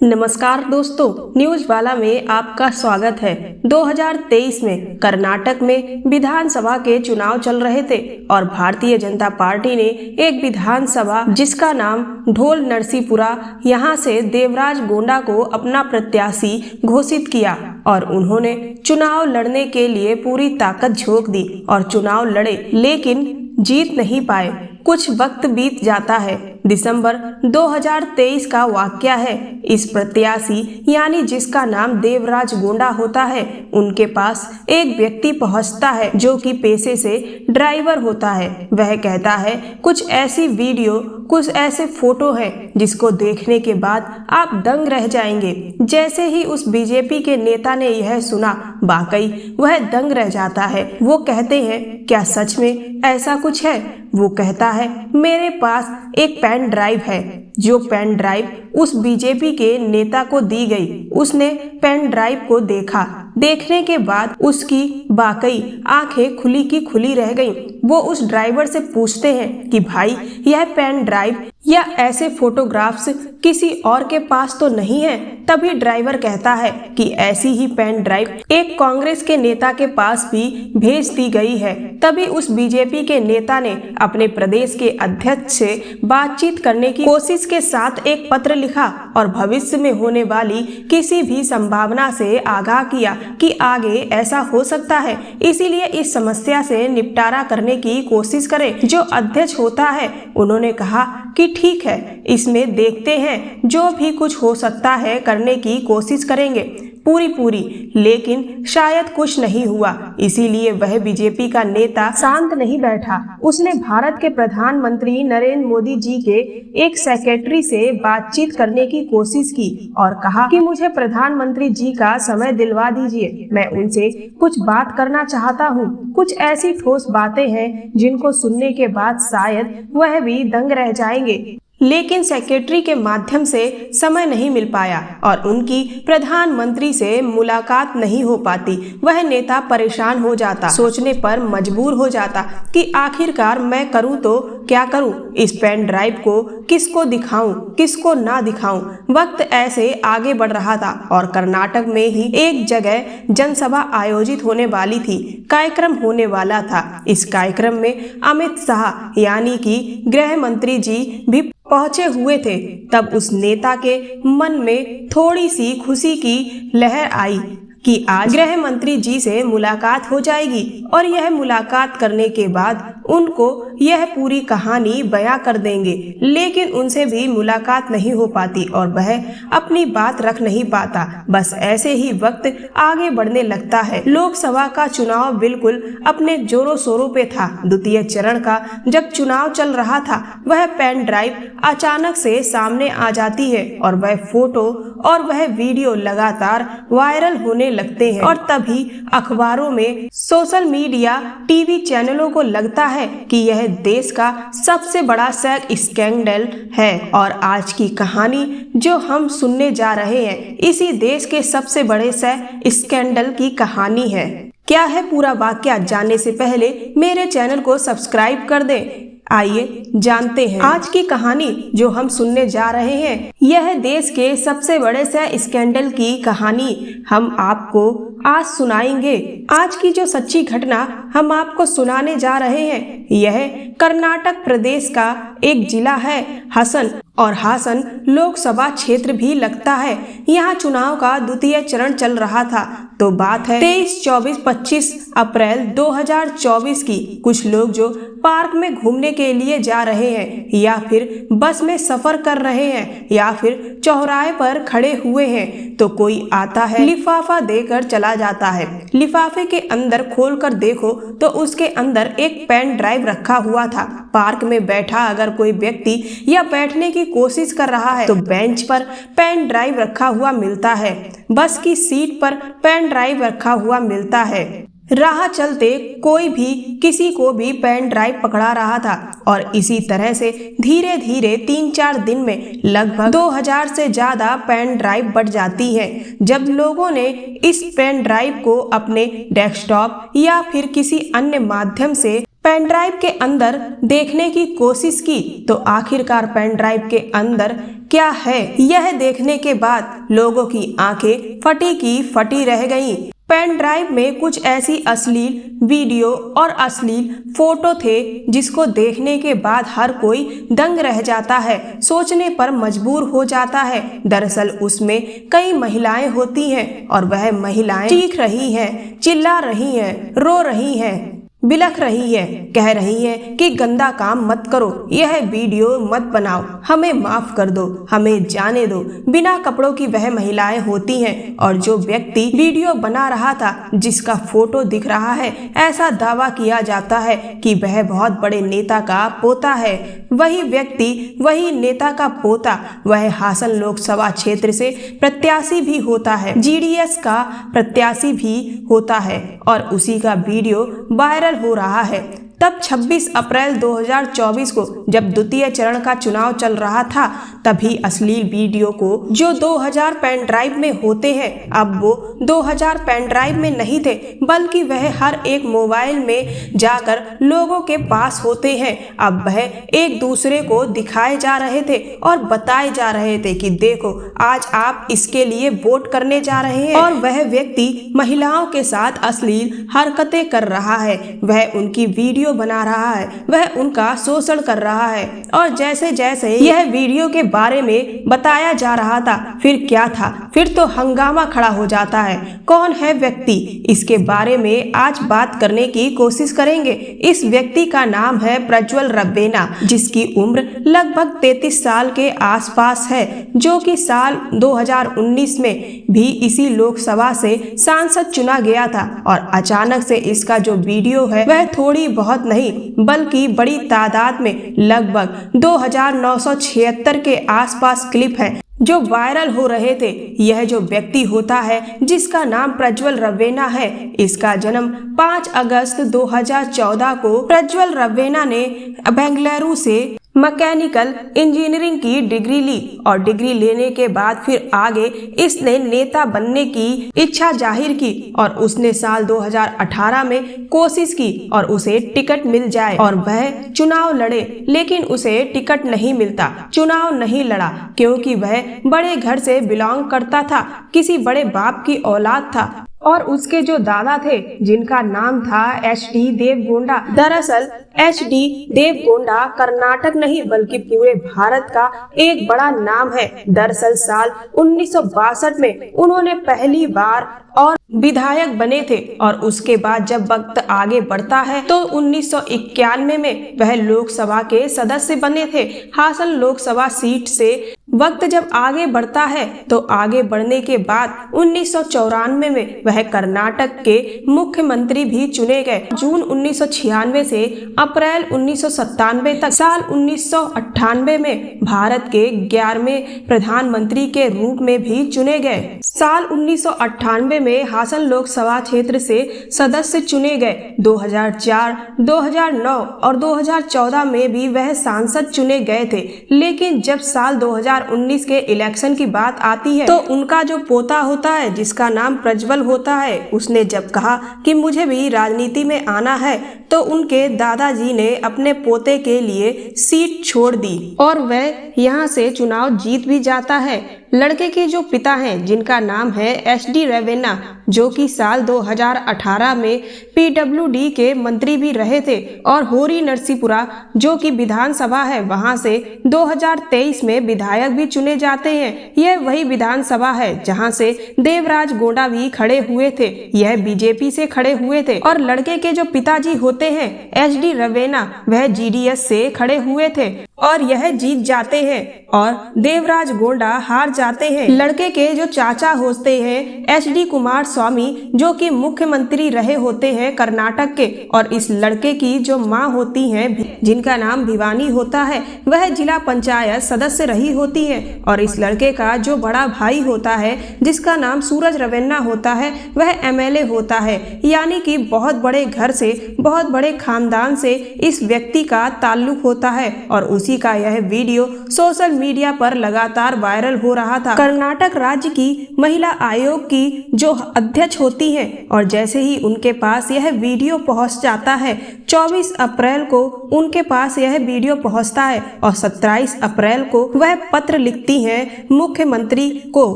नमस्कार दोस्तों, न्यूज वाला में आपका स्वागत है। 2023 में कर्नाटक में विधानसभा के चुनाव चल रहे थे और भारतीय जनता पार्टी ने एक विधानसभा जिसका नाम ढोल नरसीपुरा, यहां से देवराज गोंडा को अपना प्रत्याशी घोषित किया और उन्होंने चुनाव लड़ने के लिए पूरी ताकत झोंक दी और चुनाव लड़े, लेकिन जीत नहीं पाए। कुछ वक्त बीत जाता है। दिसंबर 2023 का वाकया है। इस प्रत्याशी यानी जिसका नाम देवराज गोंडा होता है, उनके पास एक व्यक्ति पहुंचता है जो कि पेशे से ड्राइवर होता है। वह कहता है कुछ ऐसी वीडियो, कुछ ऐसे फोटो हैं जिसको देखने के बाद आप दंग रह जाएंगे। जैसे ही उस बीजेपी के नेता ने यह सुना, वाकई वह दंग रह जाता है। वो कहते हैं क्या सच में ऐसा कुछ है? वो कहता है मेरे पास एक पेन ड्राइव है। जो पेन ड्राइव उस बीजेपी के नेता को दी गई, उसने पेन ड्राइव को देखा। देखने के बाद उसकी वाकई आंखें खुली की खुली रह गईं। वो उस ड्राइवर से पूछते हैं कि भाई, यह पेन ड्राइव या ऐसे फोटोग्राफ्स किसी और के पास तो नहीं है? तभी ड्राइवर कहता है कि ऐसी ही पेन ड्राइव एक कांग्रेस के नेता के पास भी भेज दी गई है। तभी उस बीजेपी के नेता ने अपने प्रदेश के अध्यक्ष से बातचीत करने की कोशिश के साथ एक पत्र लिखा और भविष्य में होने वाली किसी भी संभावना से आगाह किया कि आगे ऐसा हो सकता है, इसीलिए इस समस्या से निपटारा करने की कोशिश करें। जो अध्यक्ष होता है, उन्होंने कहा कि ठीक है, इसमें देखते हैं, जो भी कुछ हो सकता है करने की कोशिश करेंगे पूरी। लेकिन शायद कुछ नहीं हुआ, इसीलिए वह बीजेपी का नेता शांत नहीं बैठा। उसने भारत के प्रधानमंत्री नरेंद्र मोदी जी के एक सेक्रेटरी से बातचीत करने की कोशिश की और कहा कि मुझे प्रधानमंत्री जी का समय दिलवा दीजिए, मैं उनसे कुछ बात करना चाहता हूँ। कुछ ऐसी ठोस बातें हैं जिनको सुनने के बाद शायद वह भी दंग रह जाएंगे। लेकिन सेक्रेटरी के माध्यम से समय नहीं मिल पाया और उनकी प्रधानमंत्री से मुलाकात नहीं हो पाती। वह नेता परेशान हो जाता, सोचने पर मजबूर हो जाता कि आखिरकार मैं करूं तो क्या करूं? इस पेन ड्राइव को किसको दिखाऊं, किसको ना दिखाऊं? वक्त ऐसे आगे बढ़ रहा था और कर्नाटक में ही एक जगह जनसभा आयोजित होने वाली थी, कार्यक्रम होने वाला था। इस कार्यक्रम में अमित शाह यानी कि गृह मंत्री जी भी पहुंचे हुए थे। तब उस नेता के मन में थोड़ी सी खुशी की लहर आई कि आज गृह मंत्री जी से मुलाकात हो जाएगी और यह मुलाकात करने के बाद उनको यह पूरी कहानी बयां कर देंगे। लेकिन उनसे भी मुलाकात नहीं हो पाती और वह अपनी बात रख नहीं पाता। बस ऐसे ही वक्त आगे बढ़ने लगता है। लोकसभा का चुनाव बिल्कुल अपने जोरों शोरों पे था। द्वितीय चरण का जब चुनाव चल रहा था, वह पेन ड्राइव अचानक से सामने आ जाती है और वह फोटो और वह वीडियो लगातार वायरल होने लगते हैं और तभी अखबारों में, सोशल मीडिया, टीवी चैनलों को लगता है कि यह देश का सबसे बड़ा सेक्स स्कैंडल है। और आज की कहानी जो हम सुनने जा रहे हैं, इसी देश के सबसे बड़े सेक्स स्कैंडल की कहानी है। क्या है पूरा वाकया जानने से पहले मेरे चैनल को सब्सक्राइब कर दें। आइए जानते हैं आज की कहानी जो हम सुनने जा रहे हैं। यह देश के सबसे बड़े सेक्स स्कैंडल की कहानी हम आपको आज सुनाएंगे। आज की जो सच्ची घटना हम आपको सुनाने जा रहे हैं, यह कर्नाटक प्रदेश का एक जिला है हासन, और हासन लोकसभा क्षेत्र भी लगता है। यहाँ चुनाव का द्वितीय चरण चल रहा था। तो बात है 23, 24, 25 अप्रैल 2024 की। कुछ लोग जो पार्क में घूमने के लिए जा रहे हैं या फिर बस में सफर कर रहे हैं या फिर चौराहे पर खड़े हुए हैं, तो कोई आता है, लिफाफा देकर चला जाता है। लिफाफे के अंदर खोलकर देखो तो उसके अंदर एक पेन ड्राइव रखा हुआ था। पार्क में बैठा अगर कोई व्यक्ति या बैठने की कोशिश कर रहा है तो बेंच पर पेन ड्राइव रखा हुआ मिलता है, बस की सीट पर पेन ड्राइव रखा हुआ मिलता है। राह चलते कोई भी किसी को भी पेन ड्राइव पकड़ा रहा था और इसी तरह से धीरे धीरे 3-4 दिन में लगभग 2000 से ज्यादा पेन ड्राइव बढ़ जाती है। जब लोगों ने इस पेन ड्राइव को अपने डेस्कटॉप या फिर किसी अन्य माध्यम से पेन ड्राइव के अंदर देखने की कोशिश की तो आखिरकार पेन ड्राइव के अंदर क्या है, यह देखने के बाद लोगों की आंखें फटी की फटी रह गईं। पेन ड्राइव में कुछ ऐसी अश्लील वीडियो और अश्लील फोटो थे जिसको देखने के बाद हर कोई दंग रह जाता है, सोचने पर मजबूर हो जाता है। दरअसल उसमें कई महिलाएं होती हैं और वह महिलाएं चीख रही हैं, चिल्ला रही हैं, रो रही हैं, बिलख रही है, कह रही है कि गंदा काम मत करो, यह वीडियो मत बनाओ, हमें माफ कर दो, हमें जाने दो। बिना कपड़ों की वह महिलाएं होती हैं और जो व्यक्ति वीडियो बना रहा था, जिसका फोटो दिख रहा है, ऐसा दावा किया जाता है कि वह बहुत बड़े नेता का पोता है। वही व्यक्ति, वही नेता का पोता, वह हासन लोकसभा क्षेत्र से प्रत्याशी भी होता है, जीडीएस का प्रत्याशी भी होता है और उसी का वीडियो वायरल हो रहा है। तब 26 अप्रैल 2024 को जब द्वितीय चरण का चुनाव चल रहा था, तभी अश्लील वीडियो को जो 2000 पेन ड्राइव में होते हैं, अब वो 2000 पेन ड्राइव में नहीं थे, बल्कि वह हर एक मोबाइल में जाकर लोगों के पास होते हैं। अब वह एक दूसरे को दिखाए जा रहे थे और बताए जा रहे थे कि देखो आज आप इसके लिए वोट करने जा रहे हैं। और वह व्यक्ति महिलाओं के साथ अश्लील हरकतें कर रहा है, वह उनकी वीडियो बना रहा है, वह उनका शोषण कर रहा है। और जैसे जैसे यह वीडियो के बारे में बताया जा रहा था, फिर क्या था, फिर तो हंगामा खड़ा हो जाता है। कौन है व्यक्ति, इसके बारे में आज बात करने की कोशिश करेंगे। इस व्यक्ति का नाम है प्रज्वल रवेना, जिसकी उम्र लगभग 33 साल के आसपास है, जो कि साल 2019 में भी इसी लोकसभा से सांसद चुना गया था। और अचानक से इसका जो वीडियो है वह थोड़ी बहुत नहीं बल्कि बड़ी तादाद में लगभग 2976 के आसपास क्लिप है जो वायरल हो रहे थे। यह जो व्यक्ति होता है जिसका नाम प्रज्वल रवेना है, इसका जन्म 5 अगस्त 2014 को प्रज्वल रवेना ने बेंगलुरु से मैकेनिकल इंजीनियरिंग की डिग्री ली और डिग्री लेने के बाद फिर आगे इसने नेता बनने की इच्छा जाहिर की और उसने साल 2018 में कोशिश की और उसे टिकट मिल जाए और वह चुनाव लड़े, लेकिन उसे टिकट नहीं मिलता, चुनाव नहीं लड़ा क्योंकि वह बड़े घर से बिलोंग करता था, किसी बड़े बाप की औलाद था। और उसके जो दादा थे जिनका नाम था HD देवगोंडा। दरअसल HD देवगोंडा कर्नाटक नहीं बल्कि पूरे भारत का एक बड़ा नाम है। दरअसल साल 1962 में उन्होंने पहली बार और विधायक बने थे और उसके बाद जब वक्त आगे बढ़ता है तो 1991 में वह लोकसभा के सदस्य बने थे, हासन लोकसभा सीट से। वक्त जब आगे बढ़ता है तो आगे बढ़ने के बाद 1994 में वह कर्नाटक के मुख्यमंत्री भी चुने गए। जून 1996 से अप्रैल 1997 तक साल 1998 में भारत के 11वें प्रधानमंत्री के रूप में भी चुने गए। साल 1998 में हासन लोकसभा क्षेत्र से सदस्य चुने गए। 2004, 2009 और 2014 में भी वह सांसद चुने गए थे, लेकिन जब साल 2019 के इलेक्शन की बात आती है तो उनका जो पोता होता है जिसका नाम प्रज्वल होता है, उसने जब कहा कि मुझे भी राजनीति में आना है तो उनके दादाजी ने अपने पोते के लिए सीट छोड़ दी और वह यहाँ से चुनाव जीत भी जाता है। लड़के के जो पिता हैं जिनका नाम है HD रवेना, जो कि साल 2018 में PWD के मंत्री भी रहे थे और होरी नरसीपुरा जो कि विधानसभा है वहां से 2023 में विधायक भी चुने जाते हैं। यह वही विधानसभा है जहां से देवराज गोंडा भी खड़े हुए थे, यह बीजेपी से खड़े हुए थे। और लड़के के जो पिताजी होते हैं HD रवेना, वह GDS से खड़े हुए थे और यह जीत जाते हैं और देवराज गोंडा हार जाते हैं। लड़के के जो चाचा होते हैं HD कुमार स्वामी, जो कि मुख्यमंत्री रहे होते हैं कर्नाटक के, और इस लड़के की जो माँ होती हैं जिनका नाम भिवानी होता है, वह जिला पंचायत सदस्य रही होती है। और इस लड़के का जो बड़ा भाई होता है जिसका नाम सूरज रवेना होता है, वह MLA होता है। यानी कि बहुत बड़े घर से, बहुत बड़े खानदान से इस व्यक्ति का ताल्लुक होता है और उसी का यह वीडियो सोशल मीडिया पर लगातार वायरल हो रहा रहा था। कर्नाटक राज्य की महिला आयोग की जो अध्यक्ष होती हैं और जैसे ही उनके पास यह वीडियो पहुंच जाता है, 24 अप्रैल को उनके पास यह वीडियो पहुंचता है और 27 अप्रैल को वह पत्र लिखती हैं मुख्यमंत्री को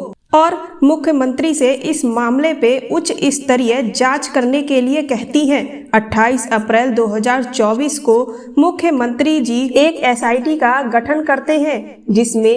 और मुख्यमंत्री से इस मामले पे उच्च स्तरीय जांच करने के लिए कहती हैं। 28 अप्रैल 2024 को मुख्यमंत्री जी एक एसआईटी का गठन करते हैं जिसमें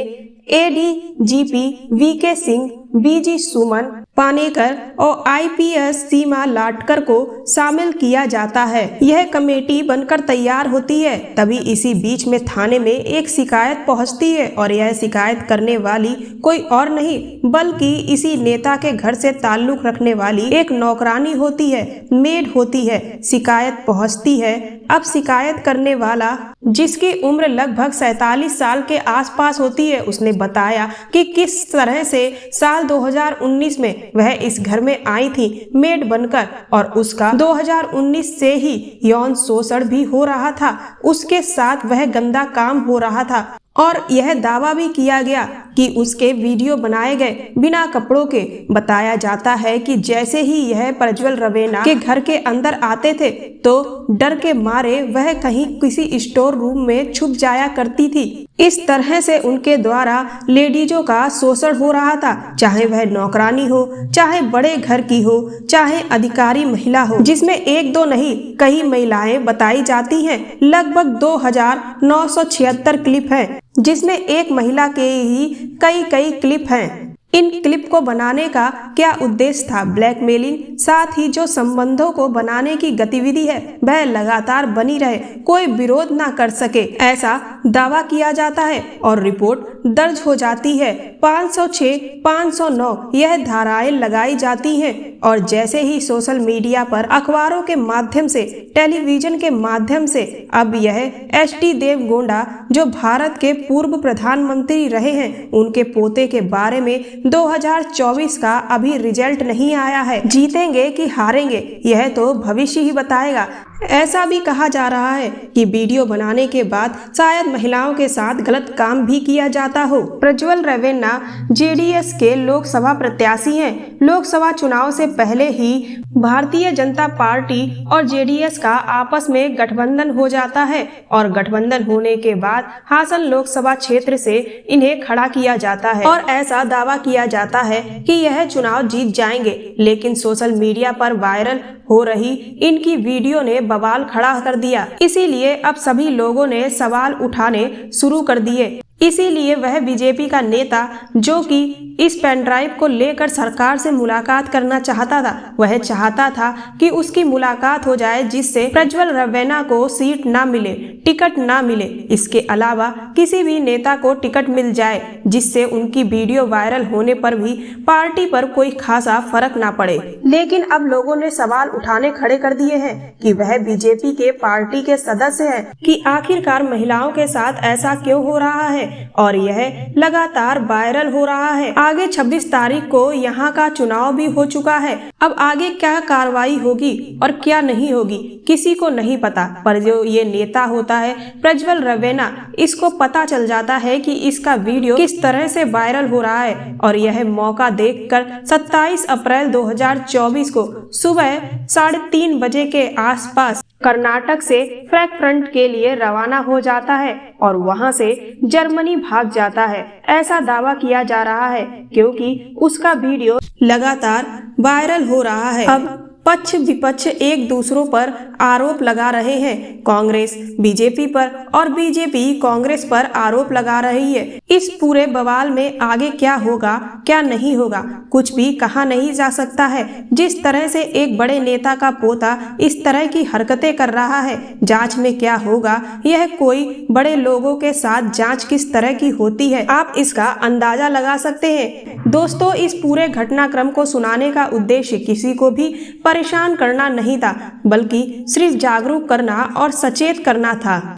एडीजीपी वीके सिंह, बीजी सुमन पानेकर और आईपीएस सीमा लाटकर को शामिल किया जाता है। यह कमेटी बनकर तैयार होती है, तभी इसी बीच में थाने में एक शिकायत पहुंचती है और यह शिकायत करने वाली कोई और नहीं बल्कि इसी नेता के घर से ताल्लुक रखने वाली एक नौकरानी होती है, मेड होती है। शिकायत पहुंचती है। अब शिकायत करने वाला जिसकी उम्र लगभग 47 साल के आसपास होती है, उसने बताया कि किस तरह से साल 2019 में वह इस घर में आई थी मेड बनकर और उसका 2019 से ही यौन शोषण भी हो रहा था, उसके साथ वह गंदा काम हो रहा था और यह दावा भी किया गया कि उसके वीडियो बनाए गए बिना कपड़ों के। बताया जाता है कि जैसे ही यह प्रज्वल रवेना के घर के अंदर आते थे तो डर के मारे वह कहीं किसी स्टोर रूम में छुप जाया करती थी। इस तरह से उनके द्वारा लेडीजों का शोषण हो रहा था, चाहे वह नौकरानी हो, चाहे बड़े घर की हो, चाहे अधिकारी महिला हो, जिसमें एक दो नहीं कई महिलाएं बताई जाती हैं। लगभग 2976 क्लिप हैं, जिसमें एक महिला के ही कई क्लिप हैं। इन क्लिप को बनाने का क्या उद्देश्य था? ब्लैकमेलिंग, साथ ही जो संबंधों को बनाने की गतिविधि है वह लगातार बनी रहे, कोई विरोध ना कर सके, ऐसा दावा किया जाता है और रिपोर्ट दर्ज हो जाती है। 506, 509 यह धाराएं लगाई जाती हैं और जैसे ही सोशल मीडिया पर, अखबारों के माध्यम से, टेलीविजन के माध्यम से अब यह एचडी देवगौड़ा जो भारत के पूर्व प्रधानमंत्री रहे हैं, उनके पोते के बारे में 2024 का अभी रिजल्ट नहीं आया है। जीतेंगे कि हारेंगे यह तो भविष्य ही बताएगा। ऐसा भी कहा जा रहा है कि वीडियो बनाने के बाद शायद महिलाओं के साथ गलत काम भी किया जाता हो। प्रज्वल रवेना जेडीएस के लोकसभा प्रत्याशी हैं। लोकसभा चुनाव से पहले ही भारतीय जनता पार्टी और जेडीएस का आपस में गठबंधन हो जाता है और गठबंधन होने के बाद हासन लोकसभा क्षेत्र से इन्हें खड़ा किया जाता है और ऐसा दावा किया जाता है कि यह चुनाव जीत जाएंगे। लेकिन सोशल मीडिया पर वायरल हो रही इनकी वीडियो ने बवाल खड़ा कर दिया, इसीलिए अब सभी लोगों ने सवाल उठाने शुरू कर दिए। इसीलिए वह बीजेपी का नेता जो कि इस पेन ड्राइव को लेकर सरकार से मुलाकात करना चाहता था, वह चाहता था कि उसकी मुलाकात हो जाए जिससे प्रज्वल रवेना को सीट ना मिले, टिकट ना मिले। इसके अलावा किसी भी नेता को टिकट मिल जाए जिससे उनकी वीडियो वायरल होने पर भी पार्टी पर कोई खासा फर्क ना पड़े। लेकिन अब लोगों ने सवाल उठाने खड़े कर दिए हैं कि वह बीजेपी के पार्टी के सदस्य हैं कि आखिरकार महिलाओं के साथ ऐसा क्यों हो रहा है और यह लगातार वायरल हो रहा है। आगे 26 तारीख को यहाँ का चुनाव भी हो चुका है। अब आगे क्या कार्रवाई होगी और क्या नहीं होगी किसी को नहीं पता, पर जो ये नेता होता है प्रज्वल रवेना, इसको पता चल जाता है कि इसका वीडियो किस तरह से वायरल हो रहा है और यह मौका देखकर 27 अप्रैल 2024 को सुबह 3:30 बजे के आसपास कर्नाटक से फ्रैंकफर्ट के लिए रवाना हो जाता है और वहां से जर्मनी भाग जाता है। ऐसा दावा किया जा रहा है क्योंकि उसका वीडियो लगातार वायरल हो रहा है। अब पक्ष विपक्ष एक दूसरों पर आरोप लगा रहे हैं, कांग्रेस बीजेपी पर और बीजेपी कांग्रेस पर आरोप लगा रही है। इस पूरे बवाल में आगे क्या होगा क्या नहीं होगा कुछ भी कहा नहीं जा सकता है। जिस तरह से एक बड़े नेता का पोता इस तरह की हरकतें कर रहा है, जांच में क्या होगा यह कोई बड़े लोगों के साथ जांच किस तरह की होती है आप इसका अंदाजा लगा सकते हैं। दोस्तों, इस पूरे घटनाक्रम को सुनाने का उद्देश्य किसी को भी परेशान करना नहीं था, बल्कि सिर्फ जागरूक करना और सचेत करना था।